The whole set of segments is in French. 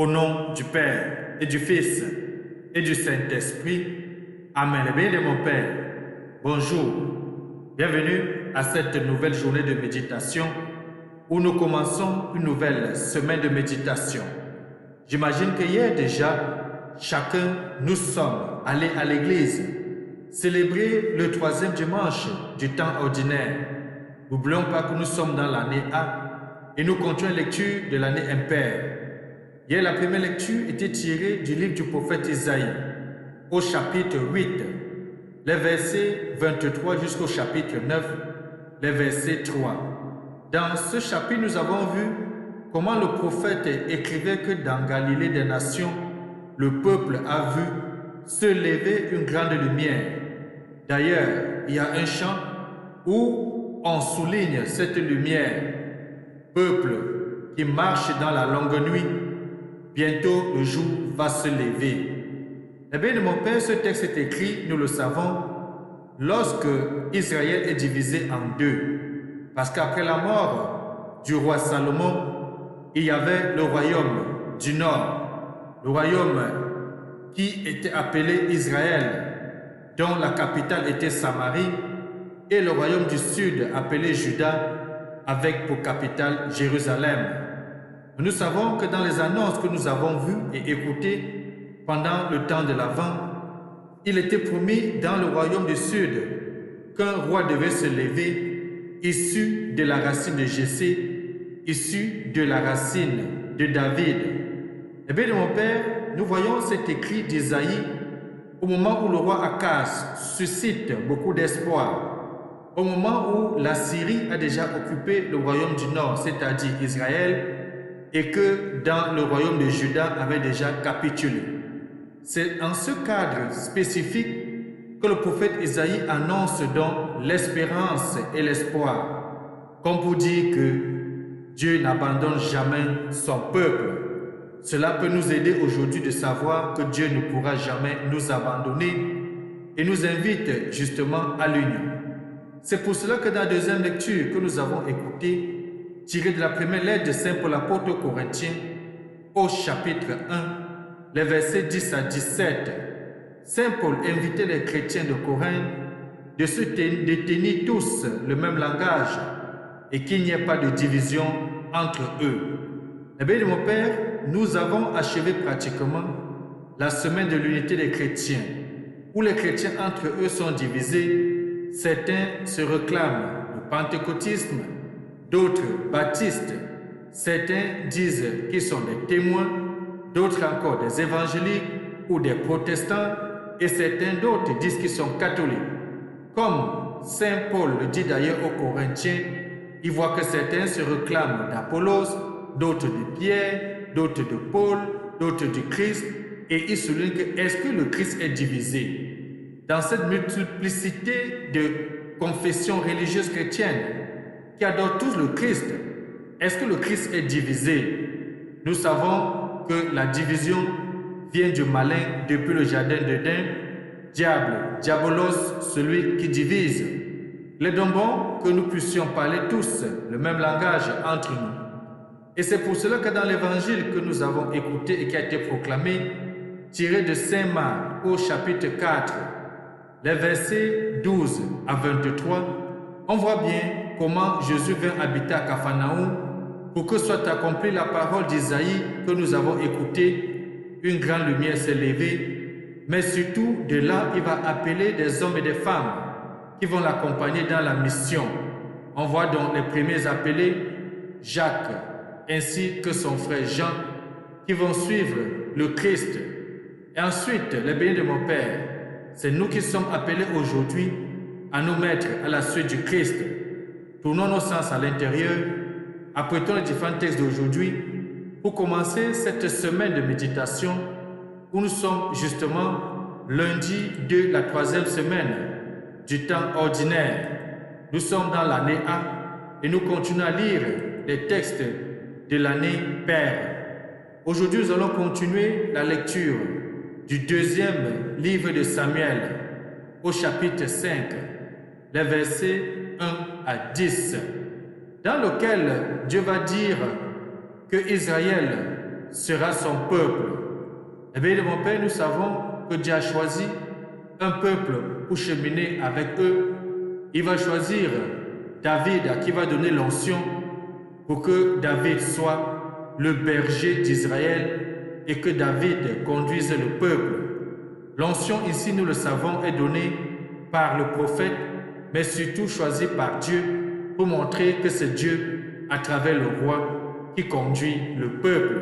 Au nom du Père et du Fils et du Saint-Esprit. Amen. Le bien de mon Père, bonjour. Bienvenue à cette nouvelle journée de méditation où nous commençons une nouvelle semaine de méditation. J'imagine qu'hier déjà, chacun nous sommes allés à l'église célébrer le 3e dimanche du temps ordinaire. N'oublions pas que nous sommes dans l'année A et nous continuons la lecture de l'année impaire. Hier, la première lecture était tirée du livre du prophète Isaïe, au chapitre 8, les versets 23 jusqu'au chapitre 9, les versets 3. Dans ce chapitre, nous avons vu comment le prophète écrivait que dans Galilée des nations, le peuple a vu se lever une grande lumière. D'ailleurs, il y a un chant où on souligne cette lumière. Peuple qui marche dans la longue nuit, bientôt le jour va se lever. Eh bien, de mon Père, ce texte est écrit, nous le savons, lorsque Israël est divisé en deux. Parce qu'après la mort du roi Salomon, il y avait le royaume du nord, le royaume qui était appelé Israël, dont la capitale était Samarie, et le royaume du sud appelé Juda, avec pour capitale Jérusalem. Nous savons que dans les annonces que nous avons vues et écoutées pendant le temps de l'Avent, il était promis dans le royaume du sud qu'un roi devait se lever, issu de la racine de Jessé, issu de la racine de David. Eh bien, de mon Père, nous voyons cet écrit d'Isaïe au moment où le roi Akaz suscite beaucoup d'espoir, au moment où la Syrie a déjà occupé le royaume du nord, c'est-à-dire Israël, et que dans le royaume de Juda avait déjà capitulé. C'est en ce cadre spécifique que le prophète Isaïe annonce donc l'espérance et l'espoir, comme pour dire que Dieu n'abandonne jamais son peuple. Cela peut nous aider aujourd'hui de savoir que Dieu ne pourra jamais nous abandonner et nous invite justement à l'union. C'est pour cela que dans la deuxième lecture que nous avons écoutée, tiré de la première lettre de Saint Paul apôtre aux Corinthiens, au chapitre 1, les versets 10 à 17, Saint Paul invitait les chrétiens de Corinthe de tenir tous le même langage et qu'il n'y ait pas de division entre eux. Eh bien, mon Père, nous avons achevé pratiquement la semaine de l'unité des chrétiens, où les chrétiens entre eux sont divisés. Certains se réclament le pentecôtisme, d'autres baptistes, certains disent qu'ils sont des témoins, d'autres encore des évangéliques ou des protestants, et certains d'autres disent qu'ils sont catholiques. Comme Saint Paul le dit d'ailleurs aux Corinthiens, il voit que certains se réclament d'Apollos, d'autres de Pierre, d'autres de Paul, d'autres du Christ, et il souligne que est-ce que le Christ est divisé? Dans cette multiplicité de confessions religieuses chrétiennes, qui adorent tous le Christ, est-ce que le Christ est divisé? Nous savons que la division vient du malin depuis le jardin d'Éden. Diable, diabolos, celui qui divise. Il est donc bon que nous puissions parler tous le même langage entre nous. Et c'est pour cela que dans l'évangile que nous avons écouté et qui a été proclamé, tiré de Saint Marc au chapitre 4, les versets 12 à 23, on voit bien comment Jésus vint habiter à Capharnaüm pour que soit accomplie la parole d'Isaïe que nous avons écoutée. Une grande lumière s'est levée, mais surtout de là, il va appeler des hommes et des femmes qui vont l'accompagner dans la mission. On voit donc les premiers appelés, Jacques, ainsi que son frère Jean, qui vont suivre le Christ. Et ensuite, les bénis de mon Père, c'est nous qui sommes appelés aujourd'hui à nous mettre à la suite du Christ. Tournons nos sens à l'intérieur, apprêtons les différents textes d'aujourd'hui pour commencer cette semaine de méditation où nous sommes justement lundi de la 3e semaine du temps ordinaire. Nous sommes dans l'année A et nous continuons à lire les textes de l'année paire. Aujourd'hui, nous allons continuer la lecture du 2e livre de Samuel au chapitre 5, les versets 1 à 10, dans lequel Dieu va dire que Israël sera son peuple. Eh bien, mon Père, nous savons que Dieu a choisi un peuple pour cheminer avec eux. Il va choisir David à qui va donner l'onction pour que David soit le berger d'Israël et que David conduise le peuple. L'onction ici, nous le savons, est donnée par le prophète, mais surtout choisie par Dieu pour montrer que c'est Dieu, à travers le roi, qui conduit le peuple.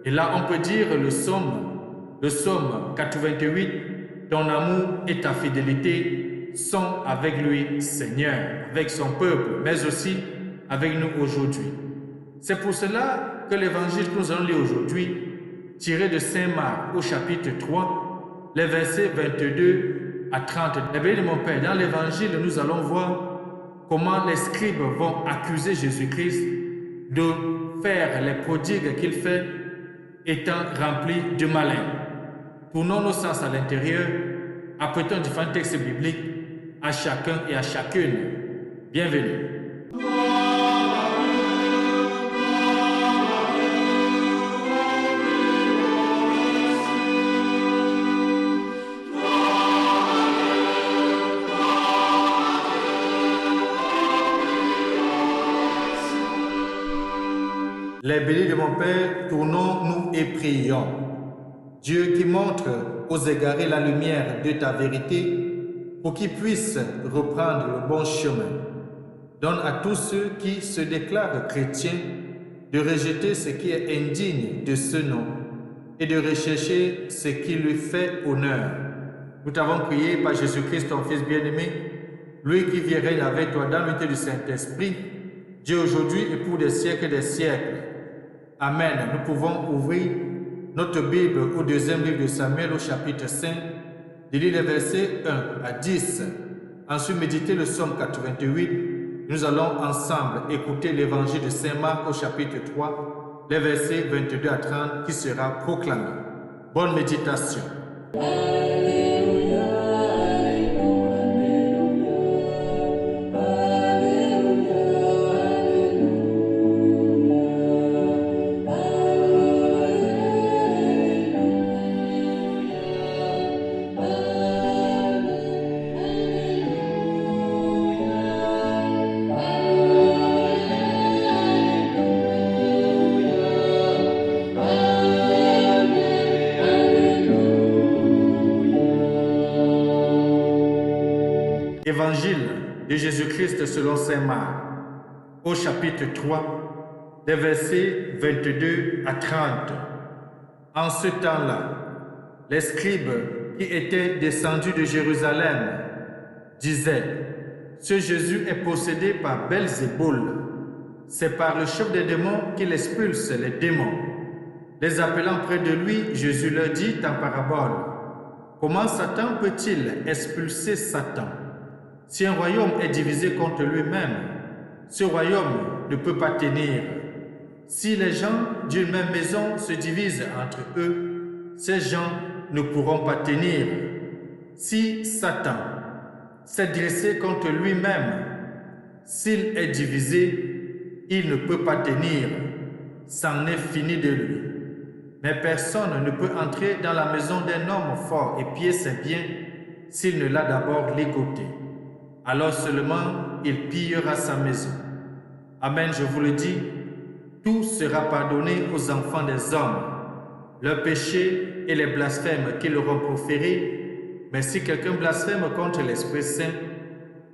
Et là, on peut dire le psaume 88, ton amour et ta fidélité sont avec lui, Seigneur, avec son peuple, mais aussi avec nous aujourd'hui. C'est pour cela que l'évangile que nous allons lire aujourd'hui, tiré de Saint Marc au chapitre 3, les versets 22 à 30. Eh bien, mon Père, dans l'évangile, nous allons voir comment les scribes vont accuser Jésus-Christ de faire les prodigues qu'il fait étant rempli de malin. Tournons nos sens à l'intérieur, apprêtons différents textes bibliques à chacun et à chacune. Bienvenue. Les bénis de mon Père, tournons-nous et prions. Dieu qui montre aux égarés la lumière de ta vérité pour qu'ils puissent reprendre le bon chemin. Donne à tous ceux qui se déclarent chrétiens de rejeter ce qui est indigne de ce nom et de rechercher ce qui lui fait honneur. Nous t'avons prié par Jésus-Christ, ton Fils bien-aimé, lui qui vit et règne avec toi dans l'unité du Saint-Esprit, Dieu aujourd'hui et pour des siècles et des siècles. Amen. Nous pouvons ouvrir notre Bible au deuxième livre de Samuel au chapitre 5, de lire les versets 1 à 10. Ensuite, méditer le psaume 88. Nous allons ensemble écouter l'évangile de Saint Marc au chapitre 3, les versets 22 à 30 qui sera proclamé. Bonne méditation. Évangile de Jésus-Christ selon Saint Marc, au chapitre 3, des versets 22 à 30. En ce temps-là, les scribes qui étaient descendus de Jérusalem disaient: ce Jésus est possédé par Belzéboul. C'est par le chef des démons qu'il expulse les démons. Les appelant près de lui, Jésus leur dit en parabole: comment Satan peut-il expulser Satan? Si un royaume est divisé contre lui-même, ce royaume ne peut pas tenir. Si les gens d'une même maison se divisent entre eux, ces gens ne pourront pas tenir. Si Satan s'est dressé contre lui-même, s'il est divisé, il ne peut pas tenir. C'en est fini de lui. Mais personne ne peut entrer dans la maison d'un homme fort et piller ses biens s'il ne l'a d'abord ligoté. Alors seulement il pillera sa maison. Amen, je vous le dis, tout sera pardonné aux enfants des hommes, leurs péchés et les blasphèmes qu'ils auront proférés, mais si quelqu'un blasphème contre l'Esprit Saint,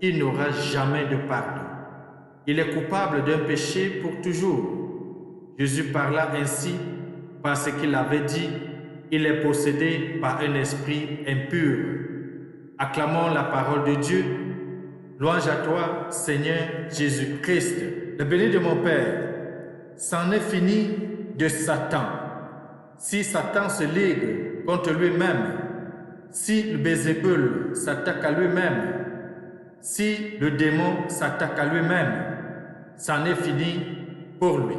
il n'aura jamais de pardon. Il est coupable d'un péché pour toujours. Jésus parla ainsi parce qu'il avait dit, il est possédé par un esprit impur. Acclamons la parole de Dieu. Louange à toi, Seigneur Jésus-Christ. Le béni de mon Père, c'en est fini de Satan. Si Satan se ligue contre lui-même, si le Belzéboul s'attaque à lui-même, si le démon s'attaque à lui-même, c'en est fini pour lui.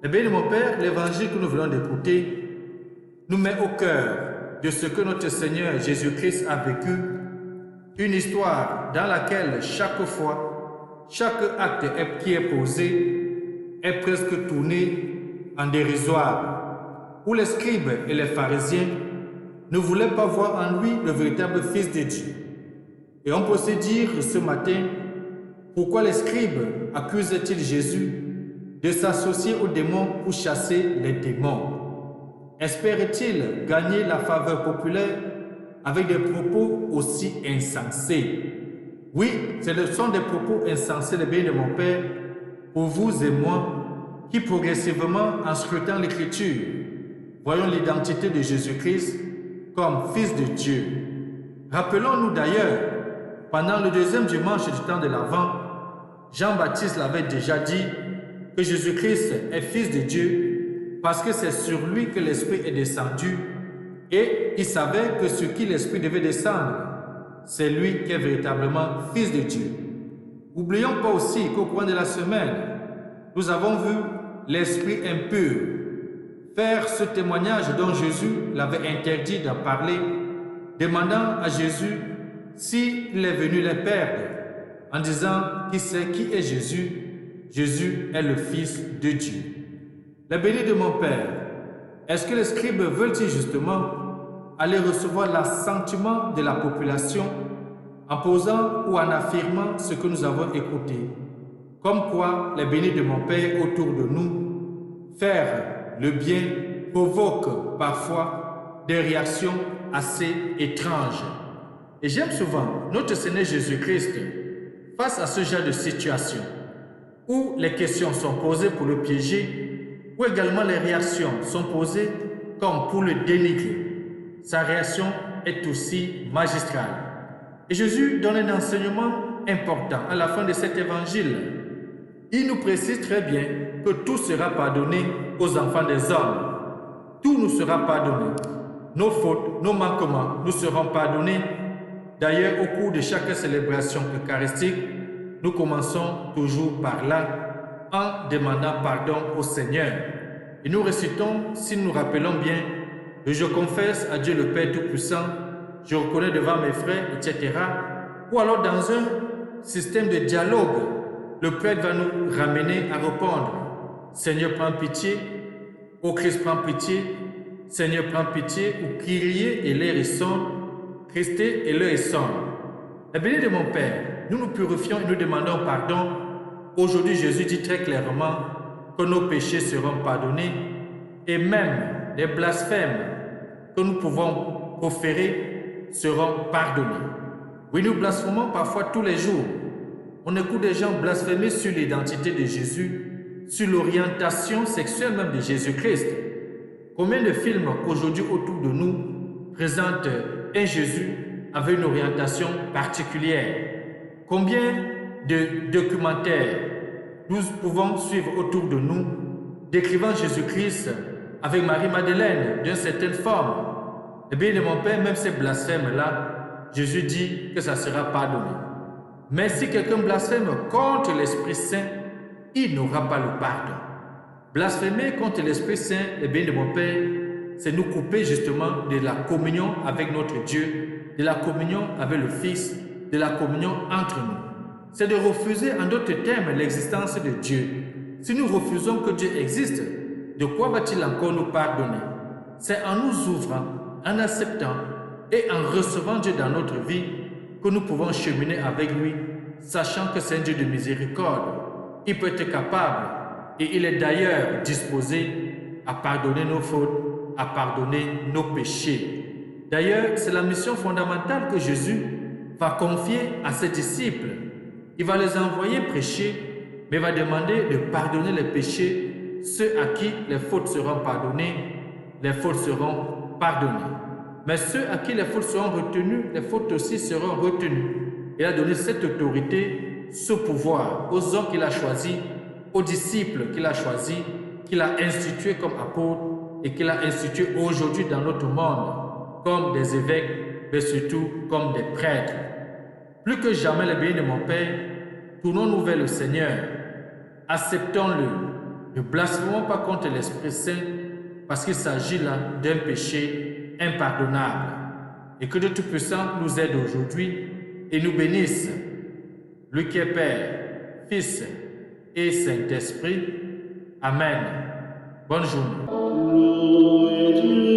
Le béni de mon Père, l'évangile que nous venons d'écouter nous met au cœur de ce que notre Seigneur Jésus-Christ a vécu. Une histoire dans laquelle chaque fois, chaque acte qui est posé est presque tourné en dérisoire. où les scribes et les pharisiens ne voulaient pas voir en lui le véritable Fils de Dieu. Et on peut se dire ce matin, pourquoi les scribes accusent-ils Jésus de s'associer aux démons pour chasser les démons? Espère-t-il gagner la faveur populaire avec des propos aussi insensés? Oui, ce sont des propos insensés, les bénis de mon Père, pour vous et moi, qui progressivement, en scrutant l'Écriture, voyons l'identité de Jésus-Christ comme Fils de Dieu. Rappelons-nous d'ailleurs, pendant le deuxième dimanche du temps de l'Avent, Jean-Baptiste l'avait déjà dit que Jésus-Christ est Fils de Dieu parce que c'est sur lui que l'Esprit est descendu et il savait que sur qui l'Esprit devait descendre, c'est lui qui est véritablement Fils de Dieu. N'oublions pas aussi qu'au cours de la semaine, nous avons vu l'esprit impur faire ce témoignage dont Jésus l'avait interdit d'en parler, demandant à Jésus s'il est venu les perdre, en disant qui sait qui est Jésus. Jésus est le Fils de Dieu. Les bénis de mon Père, est-ce que les scribes veulent-ils justement aller recevoir l'assentiment de la population en posant ou en affirmant ce que nous avons écouté? Comme quoi, les bénis de mon Père autour de nous, faire le bien provoque parfois des réactions assez étranges. Et j'aime souvent notre Seigneur Jésus-Christ face à ce genre de situation où les questions sont posées pour le piéger, où également les réactions sont posées comme pour le dénigrer. Sa réaction est aussi magistrale. Et Jésus donne un enseignement important à la fin de cet évangile. Il nous précise très bien que tout sera pardonné aux enfants des hommes. Tout nous sera pardonné. Nos fautes, nos manquements nous seront pardonnés. D'ailleurs, au cours de chaque célébration eucharistique, nous commençons toujours par là, en demandant pardon au Seigneur. Et nous récitons, si nous nous rappelons bien, le Je confesse à Dieu le Père Tout-Puissant, je reconnais devant mes frères, etc. Ou alors dans un système de dialogue, le prêtre va nous ramener à répondre, Seigneur prends pitié, ô Christ prends pitié, Seigneur prends pitié, ou Kyrie eleison, Christe eleison. La bénie de mon Père, nous nous purifions et nous demandons pardon. Aujourd'hui, Jésus dit très clairement que nos péchés seront pardonnés et même les blasphèmes que nous pouvons proférer seront pardonnés. Oui, nous blasphémons parfois tous les jours. On écoute des gens blasphémer sur l'identité de Jésus, sur l'orientation sexuelle même de Jésus-Christ. Combien de films aujourd'hui autour de nous présentent un Jésus avec une orientation particulière? Combien de documentaires nous pouvons suivre autour de nous décrivant Jésus-Christ avec Marie-Madeleine d'une certaine forme? Eh bien, de mon Père, même ces blasphèmes-là, Jésus dit que ça sera pardonné. Mais si quelqu'un blasphème contre l'Esprit Saint, il n'aura pas le pardon. Blasphémer contre l'Esprit Saint, eh bien, de mon Père, c'est nous couper justement de la communion avec notre Dieu, de la communion avec le Fils, de la communion entre nous. C'est de refuser en d'autres termes l'existence de Dieu. Si nous refusons que Dieu existe, de quoi va-t-il encore nous pardonner? C'est en nous ouvrant, en acceptant et en recevant Dieu dans notre vie que nous pouvons cheminer avec lui, sachant que c'est un Dieu de miséricorde. Il peut être capable et il est d'ailleurs disposé à pardonner nos fautes, à pardonner nos péchés. D'ailleurs, c'est la mission fondamentale que Jésus va confier à ses disciples. Il va les envoyer prêcher, mais va demander de pardonner les péchés. Ceux à qui les fautes seront pardonnées, les fautes seront pardonnées. Mais ceux à qui les fautes seront retenues, les fautes aussi seront retenues. Il a donné cette autorité, ce pouvoir aux hommes qu'il a choisis, aux disciples qu'il a choisis, qu'il a institués comme apôtres et qu'il a institués aujourd'hui dans notre monde, comme des évêques, mais surtout comme des prêtres. Plus que jamais, les bénis de mon Père, tournons-nous vers le Seigneur, acceptons-le, ne blasphémons pas contre l'Esprit Saint, parce qu'il s'agit là d'un péché impardonnable. Et que Dieu Tout-Puissant nous aide aujourd'hui et nous bénisse, lui qui est Père, Fils et Saint-Esprit. Amen. Bonne journée. Dieu.